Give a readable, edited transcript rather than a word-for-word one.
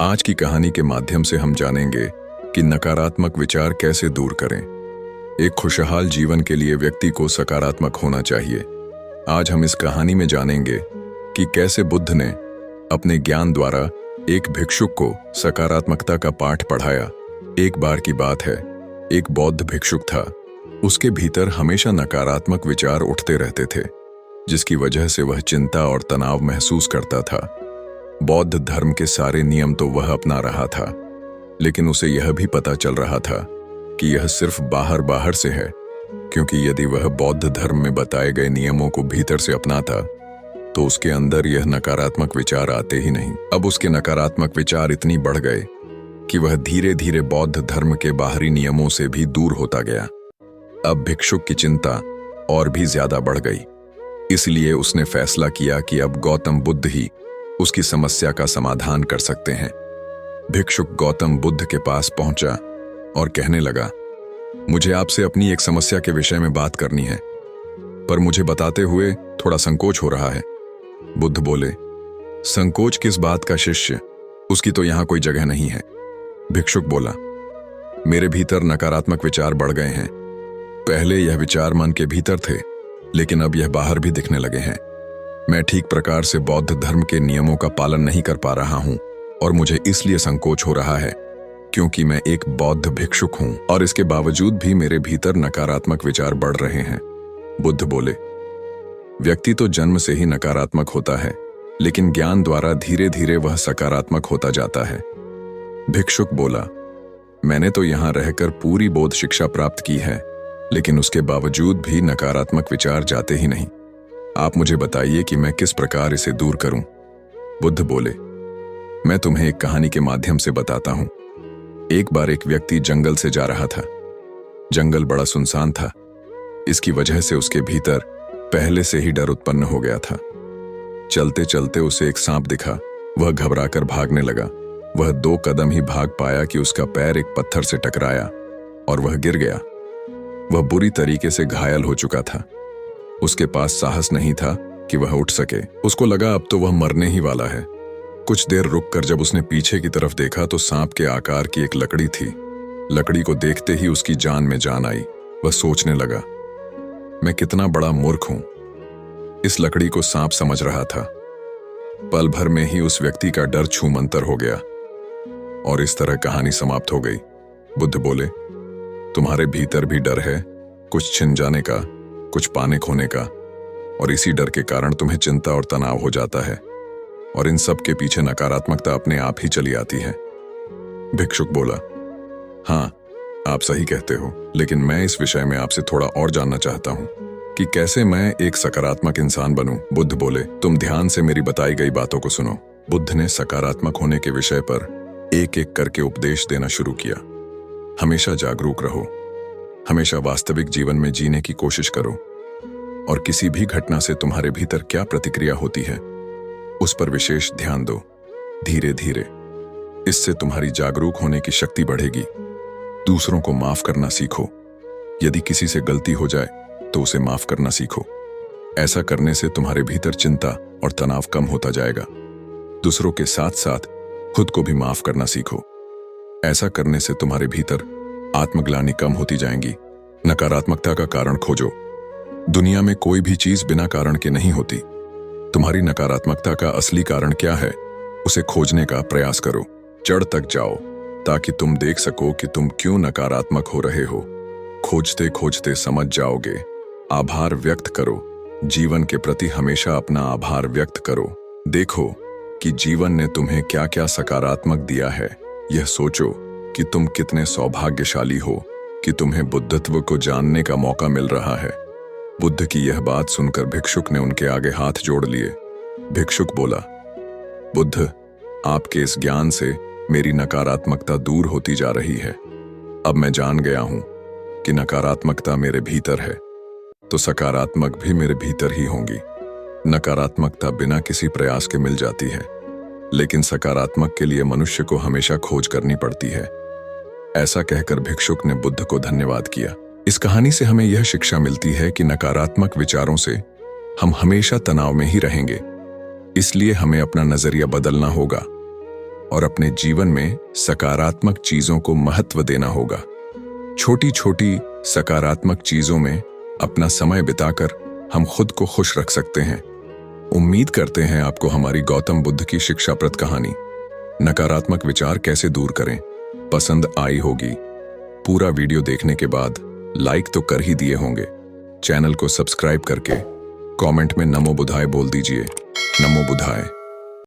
आज की कहानी के माध्यम से हम जानेंगे कि नकारात्मक विचार कैसे दूर करें। एक खुशहाल जीवन के लिए व्यक्ति को सकारात्मक होना चाहिए। आज हम इस कहानी में जानेंगे कि कैसे बुद्ध ने अपने ज्ञान द्वारा एक भिक्षुक को सकारात्मकता का पाठ पढ़ाया। एक बार की बात है, एक बौद्ध भिक्षुक था। उसके भीतर हमेशा नकारात्मक विचार उठते रहते थे, जिसकी वजह से वह चिंता और तनाव महसूस करता था। बौद्ध धर्म के सारे नियम तो वह अपना रहा था, लेकिन उसे यह भी पता चल रहा था कि यह सिर्फ बाहर से है, क्योंकि यदि वह बौद्ध धर्म में बताए गए नियमों को भीतर से अपनाता तो उसके अंदर यह नकारात्मक विचार आते ही नहीं। अब उसके नकारात्मक विचार इतनी बढ़ गए कि वह धीरे धीरे बौद्ध धर्म के बाहरी नियमों से भी दूर होता गया। अब भिक्षुक की चिंता और भी ज्यादा बढ़ गई, इसलिए उसने फैसला किया कि अब गौतम बुद्ध ही उसकी समस्या का समाधान कर सकते हैं। भिक्षुक गौतम बुद्ध के पास पहुंचा और कहने लगा, मुझे आपसे अपनी एक समस्या के विषय में बात करनी है, पर मुझे बताते हुए थोड़ा संकोच हो रहा है। बुद्ध बोले, संकोच किस बात का शिष्य, उसकी तो यहां कोई जगह नहीं है। भिक्षुक बोला, मेरे भीतर नकारात्मक विचार बढ़ गए हैं। पहले यह विचार मन के भीतर थे, लेकिन अब यह बाहर भी दिखने लगे हैं। मैं ठीक प्रकार से बौद्ध धर्म के नियमों का पालन नहीं कर पा रहा हूं, और मुझे इसलिए संकोच हो रहा है क्योंकि मैं एक बौद्ध भिक्षुक हूं और इसके बावजूद भी मेरे भीतर नकारात्मक विचार बढ़ रहे हैं। बुद्ध बोले, व्यक्ति तो जन्म से ही नकारात्मक होता है, लेकिन ज्ञान द्वारा धीरे धीरे वह सकारात्मक होता जाता है। भिक्षुक बोला, मैंने तो यहां रहकर पूरी बौद्ध शिक्षा प्राप्त की है, लेकिन उसके बावजूद भी नकारात्मक विचार जाते ही नहीं। आप मुझे बताइए कि मैं किस प्रकार इसे दूर करूं। बुद्ध बोले, मैं तुम्हें एक कहानी के माध्यम से बताता हूं। एक बार एक व्यक्ति जंगल से जा रहा था। जंगल बड़ा सुनसान था, इसकी वजह से उसके भीतर पहले से ही डर उत्पन्न हो गया था। चलते चलते उसे एक सांप दिखा। वह घबराकर भागने लगा। वह 2 कदम ही भाग पाया कि उसका पैर एक पत्थर से टकराया और वह गिर गया। वह बुरी तरीके से घायल हो चुका था। उसके पास साहस नहीं था कि वह उठ सके। उसको लगा अब तो वह मरने ही वाला है। कुछ देर रुककर जब उसने पीछे की तरफ देखा तो सांप के आकार की एक लकड़ी थी। लकड़ी को देखते ही उसकी जान में जान आई। वह सोचने लगा, मैं कितना बड़ा मूर्ख हूं। इस लकड़ी को सांप समझ रहा था। पल भर में ही उस व्यक्ति का डर छूमंतर हो गया और इस तरह कहानी समाप्त हो गई। बुद्ध बोले, तुम्हारे भीतर भी डर है, कुछ छिन जाने का, कुछ पाने खोने का, और इसी डर के कारण तुम्हें चिंता और तनाव हो जाता है, और इन सब के पीछे नकारात्मकता अपने आप ही चली आती है। भिक्षुक बोला, हाँ, आप सही कहते हो, लेकिन मैं इस विषय में आपसे थोड़ा और जानना चाहता हूं कि कैसे मैं एक सकारात्मक इंसान बनूं। बुद्ध बोले, तुम ध्यान से मेरी बताई गई बातों को सुनो। बुद्ध ने सकारात्मक होने के विषय पर एक एक करके उपदेश देना शुरू किया। हमेशा जागरूक रहो, हमेशा वास्तविक जीवन में जीने की कोशिश करो, और किसी भी घटना से तुम्हारे भीतर क्या प्रतिक्रिया होती है उस पर विशेष ध्यान दो। धीरे धीरे इससे तुम्हारी जागरूक होने की शक्ति बढ़ेगी। दूसरों को माफ करना सीखो। यदि किसी से गलती हो जाए तो उसे माफ करना सीखो। ऐसा करने से तुम्हारे भीतर चिंता और तनाव कम होता जाएगा। दूसरों के साथ साथ खुद को भी माफ करना सीखो। ऐसा करने से तुम्हारे भीतर आत्मग्लानि कम होती जाएंगी। नकारात्मकता का कारण खोजो। दुनिया में कोई भी चीज बिना कारण के नहीं होती। तुम्हारी नकारात्मकता का असली कारण क्या है, उसे खोजने का प्रयास करो। जड़ तक जाओ ताकि तुम देख सको कि तुम क्यों नकारात्मक हो रहे हो। खोजते खोजते समझ जाओगे। आभार व्यक्त करो। जीवन के प्रति हमेशा अपना आभार व्यक्त करो। देखो कि जीवन ने तुम्हें क्या क्या सकारात्मक दिया है। यह सोचो कि तुम कितने सौभाग्यशाली हो कि तुम्हें बुद्धत्व को जानने का मौका मिल रहा है। बुद्ध की यह बात सुनकर भिक्षुक ने उनके आगे हाथ जोड़ लिए। भिक्षुक बोला, बुद्ध, आपके इस ज्ञान से मेरी नकारात्मकता दूर होती जा रही है। अब मैं जान गया हूं कि नकारात्मकता मेरे भीतर है, तो सकारात्मक भी मेरे भीतर ही होंगी। नकारात्मकता बिना किसी प्रयास के मिल जाती है, लेकिन सकारात्मक के लिए मनुष्य को हमेशा खोज करनी पड़ती है। ऐसा कहकर भिक्षुक ने बुद्ध को धन्यवाद किया। इस कहानी से हमें यह शिक्षा मिलती है कि नकारात्मक विचारों से हम हमेशा तनाव में ही रहेंगे। इसलिए हमें अपना नजरिया बदलना होगा। और अपने जीवन में सकारात्मक चीजों को महत्व देना होगा। छोटी छोटी सकारात्मक चीजों में अपना समय बिताकर हम खुद को खुश रख सकते हैं। उम्मीद करते हैं आपको हमारी गौतम बुद्ध की शिक्षाप्रद कहानी नकारात्मक विचार कैसे दूर करें पसंद आई होगी। पूरा वीडियो देखने के बाद लाइक तो कर ही दिए होंगे। चैनल को सब्सक्राइब करके कमेंट में नमो बुधाय बोल दीजिए। नमो बुधाय।